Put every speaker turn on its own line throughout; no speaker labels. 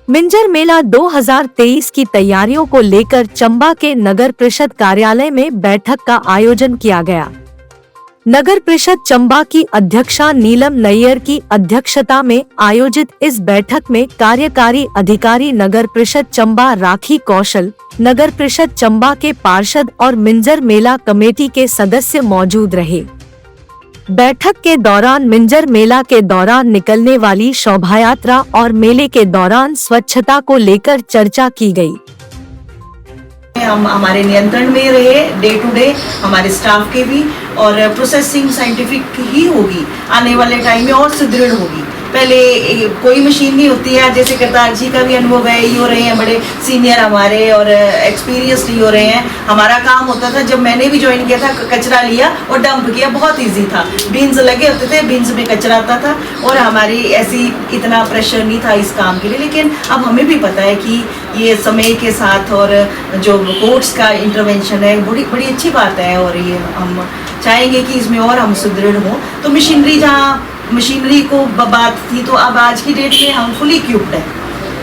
मिंजर मेला 2023 की तैयारियों को लेकर चंबा के नगर परिषद कार्यालय में बैठक का आयोजन किया गया। नगर परिषद चंबा की अध्यक्षा नीलम नैयर की अध्यक्षता में आयोजित इस बैठक में कार्यकारी अधिकारी नगर परिषद चंबा राखी कौशल, नगर परिषद चंबा के पार्षद और मिंजर मेला कमेटी के सदस्य मौजूद रहे। बैठक के दौरान मिंजर मेला के दौरान निकलने वाली शोभा यात्रा और मेले के दौरान स्वच्छता को लेकर चर्चा की गई।
हम हमारे नियंत्रण में रहे डे टू डे हमारे स्टाफ के भी, और प्रोसेसिंग साइंटिफिक ही होगी, आने वाले टाइम में और सुदृढ़ होगी। पहले कोई मशीन नहीं होती है, जैसे करतार जी का भी अनुभव है, ये हो रहे हैं बड़े सीनियर हमारे और एक्सपीरियंस्ड ही हो रहे हैं। हमारा काम होता था, जब मैंने भी ज्वाइन किया था, कचरा लिया और डंप किया, बहुत इजी था। बिन्स लगे होते थे, बिन्स में कचरा आता था और हमारी ऐसी इतना प्रेशर नहीं था इस काम के लिए। लेकिन अब हमें भी पता है कि ये समय के साथ और जो कोर्ट्स का इंटरवेंशन है बड़ी अच्छी बात है, और ये हम चाहेंगे कि इसमें और हम सुदृढ़ हों। तो मशीनरी, जहाँ मशीनरी को बात थी, तो अब आज की डेट में हम फुली इक्विप्ड हैं।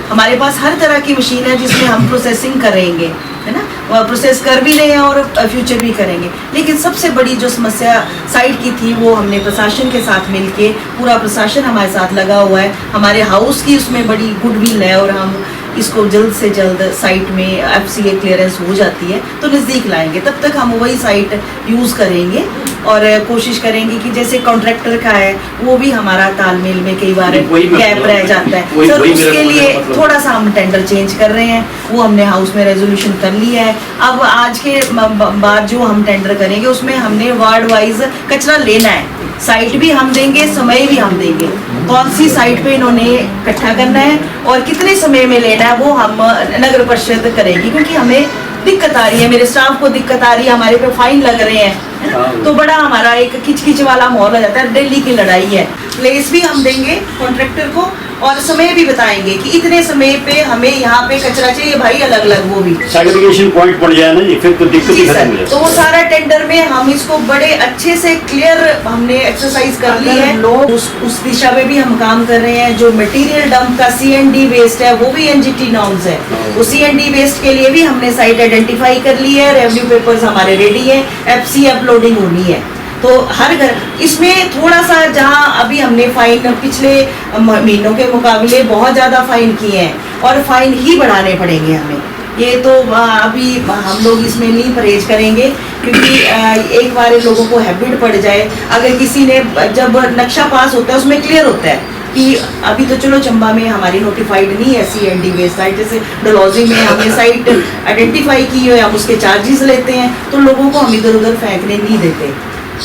हमारे पास हर तरह की मशीन है जिसमें हम प्रोसेसिंग करेंगे, है ना, प्रोसेस कर भी रहे हैं और फ्यूचर भी करेंगे। लेकिन सबसे बड़ी जो समस्या साइट की थी, वो हमने प्रशासन के साथ मिलके, पूरा प्रशासन हमारे साथ लगा हुआ है, हमारे हाउस की उसमें बड़ी गुडविल है, और हम इसको जल्द से जल्द साइट में FCA क्लियरेंस हो जाती है तो नज़दीक लाएंगे। तब तक हम वही साइट यूज़ करेंगे और कोशिश करेंगे कि जैसे कॉन्ट्रैक्टर का है, वो भी हमारा तालमेल में कई बार गैप रह जाता है, सर उसके लिए थोड़ा सा हम टेंडर चेंज कर रहे हैं। वो हमने हाउस में रेजोल्यूशन कर लिया है। अब आज के बाद जो हम टेंडर करेंगे, उसमें हमने वार्ड वाइज कचरा लेना है, साइट भी हम देंगे, समय भी हम देंगे, कौन सी साइट पे इन्होंने इकट्ठा करना है और कितने समय में लेना है, वो हम नगर परिषद करेगी। क्योंकि हमें दिक्कत आ रही है, मेरे स्टाफ को दिक्कत आ रही है, हमारे पे फाइन लग रहे हैं, तो बड़ा हमारा एक खिच वाला माहौल हो जाता है। दिल्ली की लड़ाई है। प्लेस भी हम देंगे कॉन्ट्रैक्टर को और समय भी बताएंगे कि इतने समय पे हमें यहाँ पे कचरा चाहिए भाई, अलग अलग वो भी
सेग्रीगेशन पॉइंट पड़ जाए ना जी, फिर तो दिक्कत ही खत्म हो जाए।
तो वो सारा टेंडर में हम इसको बड़े अच्छे से क्लियर हमने एक्सरसाइज कर ली है। लोग उस दिशा में भी हम काम कर रहे हैं। जो मटेरियल डंप का CND वेस्ट है, वो भी NGT नॉर्म्स है। वो CND वेस्ट के लिए भी हमने साइट आइडेंटिफाई कर ली है, रेवेन्यू पेपर्स हमारे रेडी है, FC अपलोडिंग होनी है। तो हर घर इसमें थोड़ा सा, जहाँ अभी हमने फाइन पिछले महीनों के मुकाबले बहुत ज़्यादा फाइन किए हैं और फाइन ही बढ़ाने पड़ेंगे हमें। ये तो अभी हम लोग इसमें नहीं परहेज करेंगे, क्योंकि एक बार लोगों को हैबिट पड़ जाए। अगर किसी ने, जब नक्शा पास होता है उसमें क्लियर होता है कि अभी तो चलो चंबा में हमारी नोटिफाइड नहीं है CND वेस्ट साइट, जैसे डलहौजी में हमने साइट आइडेंटिफाई की है, हम उसके चार्जेस लेते हैं, तो लोगों को हम इधर उधर फेंकने नहीं देते।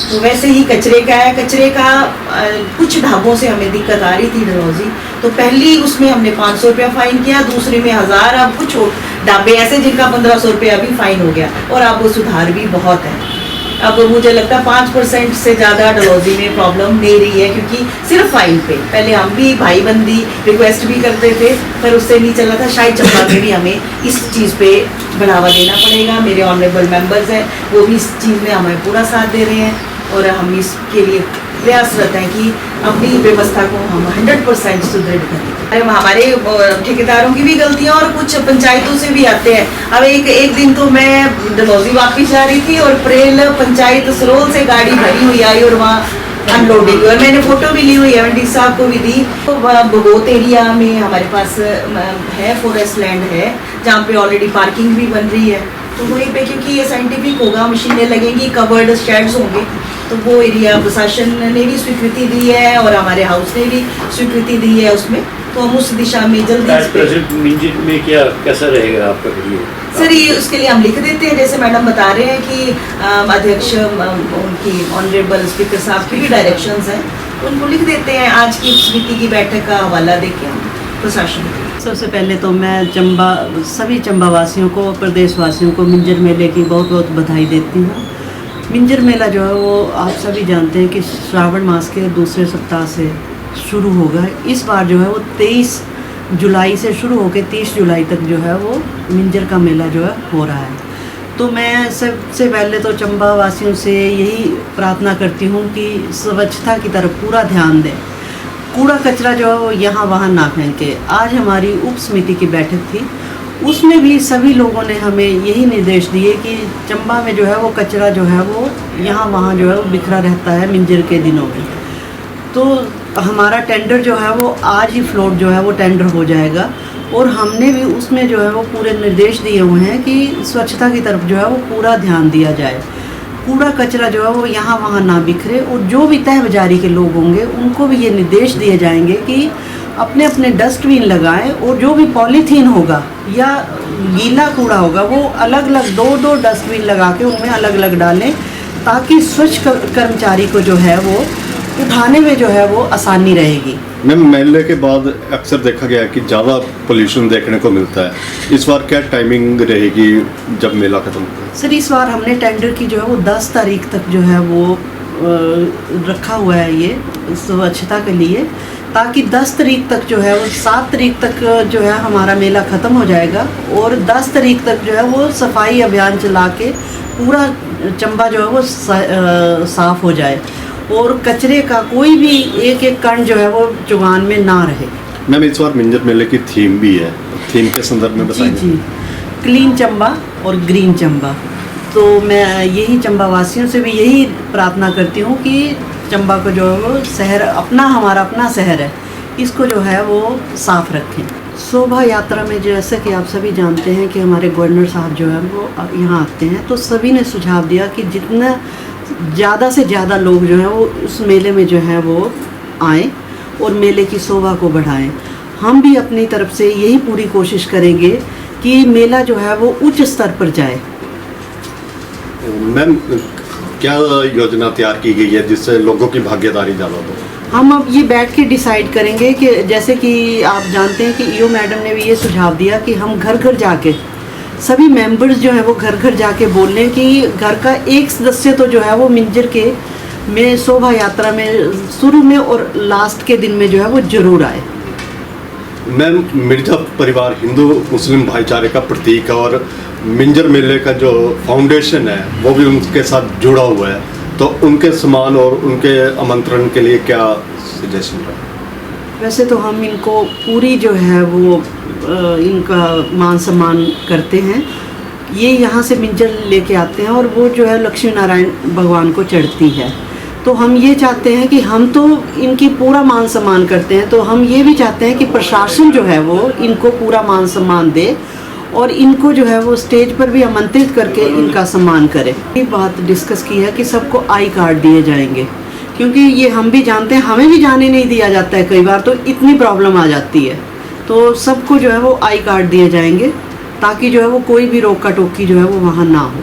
तो वैसे ही कचरे का है, कचरे का कुछ ढाबों से हमें दिक्कत आ रही थी डलहौजी, तो पहली उसमें हमने 500 रुपया फाइन किया, दूसरे में 1000। अब कुछ ढाबे ऐसे जिनका 1500 रुपया भी फाइन हो गया, और अब वो सुधार भी बहुत है। अब मुझे लगता है 5% से ज़्यादा डलहौजी में प्रॉब्लम नहीं रही है, क्योंकि सिर्फ फाइन पे पहले हम भी भाईबंदी रिक्वेस्ट भी करते थे, पर उससे नहीं चला था। शायद चंबा में भी हमें इस चीज़ पे बढ़ावा देना पड़ेगा। मेरे ऑनरेबल मेंबर्स हैं, वो भी इस चीज़ में हमें पूरा साथ दे रहे हैं, और हम इसके लिए प्रयासरत हैं कि अपनी व्यवस्था को हम 100% सुदृढ़ करें। हमारे ठेकेदारों की भी गलतियां और कुछ पंचायतों से भी आते हैं। अब एक दिन तो मैं डलहौजी वापस जा रही थी और प्रेल पंचायत सरोल से गाड़ी भरी हुई आई और वहाँ अनलोडिंग, और मैंने फोटो भी ली हुई है, मंडी साहब को भी दी। तो बहुत एरिया में हमारे पास है, फॉरेस्ट लैंड है, जहाँ पे ऑलरेडी पार्किंग भी बन रही है। तो वहीं पे, क्योंकि ये साइंटिफिक होगा, मशीनें लगेंगी, कवर्ड शेड्स होंगे, तो वो एरिया प्रशासन ने भी स्वीकृति दी है और हमारे हाउस ने भी स्वीकृति दी है उसमें, तो हम उस दिशा में जल्दी
में क्या कैसा रहेगा आपका वीडियो?
सर ये उसके लिए हम लिख देते हैं, जैसे मैडम बता रहे हैं कि अध्यक्ष उनकी ऑनरेबल स्पीकर साहब की भी डायरेक्शंस हैं, उनको लिख देते हैं। आज की समिति की बैठक का हवाला देके हम प्रशासन।
सबसे पहले तो मैं सभी चंबा वासियों को, प्रदेश वासियों को मिंजर मेले की बहुत बहुत बधाई देती हूँ। मिंजर मेला जो है वो आप सभी जानते हैं कि श्रावण मास के दूसरे सप्ताह से शुरू होगा। इस बार जो है वो 23 जुलाई से शुरू होकर 30 जुलाई तक जो है वो मिंजर का मेला जो है हो रहा है। तो मैं सबसे पहले तो चंबा वासियों से यही प्रार्थना करती हूँ कि स्वच्छता की तरफ पूरा ध्यान दें। कूड़ा कचरा जो है वो यहाँ वहाँ ना फेंके। आज हमारी उप समिति की बैठक थी, उसमें भी सभी लोगों ने हमें यही निर्देश दिए कि चंबा में जो है वो कचरा जो है वो यहाँ वहाँ जो है वो बिखरा रहता है मिंजर के दिनों में। तो हमारा टेंडर जो है वो आज ही फ्लोट जो है वो टेंडर हो जाएगा, और हमने भी उसमें जो है वो पूरे निर्देश दिए हुए हैं कि स्वच्छता की तरफ जो है वो पूरा ध्यान दिया जाए। कूड़ा कचरा जो है वो यहाँ वहाँ ना बिखरे, और जो भी तह बाजारी के लोग होंगे उनको भी ये निर्देश दिए जाएंगे कि अपने अपने डस्टबिन लगाएं, और जो भी पॉलीथीन होगा या गीला कूड़ा होगा वो अलग अलग दो डस्टबिन लगा के उनमें अलग अलग डालें, ताकि स्वच्छ कर्मचारी को जो है वो उठाने में जो है वो आसानी रहेगी।
मैम, मेले के बाद अक्सर देखा गया है कि ज़्यादा पोल्यूशन देखने को मिलता है। इस बार क्या टाइमिंग रहेगी जब मेला खत्म होगा?
सर, इस बार हमने टेंडर की जो है वो 10 तारीख तक जो है वो रखा हुआ है ये स्वच्छता के लिए, ताकि 10 तारीख तक जो है वो 7 तारीख तक जो है हमारा मेला ख़त्म हो जाएगा, और 10 तारीख तक जो है वो सफाई अभियान चला के पूरा चंबा जो है वो साफ़ हो जाए, और कचरे का कोई भी एक कण जो है वो चुगान में ना रहे।
मैम, इस बार मिंजर मेले की थीम भी है, थीम के संदर्भ में बताइए।
जी, क्लीन चंबा और ग्रीन चंबा। तो मैं यही चंबा वासियों से भी यही प्रार्थना करती हूँ कि चंबा को जो है वो शहर हमारा अपना शहर है, इसको जो है वो साफ़ रखें। शोभा यात्रा में जैसे कि आप सभी जानते हैं कि हमारे गवर्नर साहब जो है वो यहाँ आते हैं, तो सभी ने सुझाव दिया कि जितना ज़्यादा से ज़्यादा लोग जो हैं वो उस मेले में जो है वो आएँ और मेले की शोभा को बढ़ाएं। हम भी अपनी तरफ से यही पूरी कोशिश करेंगे कि मेला जो है वो उच्च स्तर पर जाए।
मैम, क्या योजना तैयार की गई है जिससे लोगों की भागीदारी ज़्यादा हो?
हम अब ये बैठ के डिसाइड करेंगे कि जैसे कि आप जानते हैं कि ईओ मैडम ने भी ये सुझाव दिया कि हम घर घर जाके सभी मेंबर्स जो है वो घर घर जाके बोल लें कि घर का एक सदस्य तो जो है वो मिंजर के में शोभा यात्रा में शुरू में और लास्ट के दिन में जो है वो जरूर आए।
मैम, मिर्जा परिवार हिंदू मुस्लिम भाईचारे का प्रतीक है, और मिंजर मेले का जो फाउंडेशन है वो भी उनके साथ जुड़ा हुआ है, तो उनके सम्मान और उनके आमंत्रण के लिए क्या सजेशन है?
वैसे तो हम इनको पूरी जो है वो इनका मान सम्मान करते हैं। ये यहाँ से मिंजर लेके आते हैं और वो जो है लक्ष्मी नारायण भगवान को चढ़ती है, तो हम ये चाहते हैं कि हम तो इनकी पूरा मान सम्मान करते हैं, तो हम ये भी चाहते हैं कि प्रशासन जो है वो इनको पूरा मान सम्मान दे, और इनको जो है वो स्टेज पर भी आमंत्रित करके इनका सम्मान करे। ये बात डिस्कस की है कि सबको आई कार्ड दिए जाएंगे, क्योंकि ये हम भी जानते हैं, हमें भी जाने नहीं दिया जाता है कई बार, तो इतनी प्रॉब्लम आ जाती है। तो सबको जो है वो आई कार्ड दिए जाएंगे, ताकि जो है वो कोई भी रोका टोकी जो है वो वहाँ ना हो।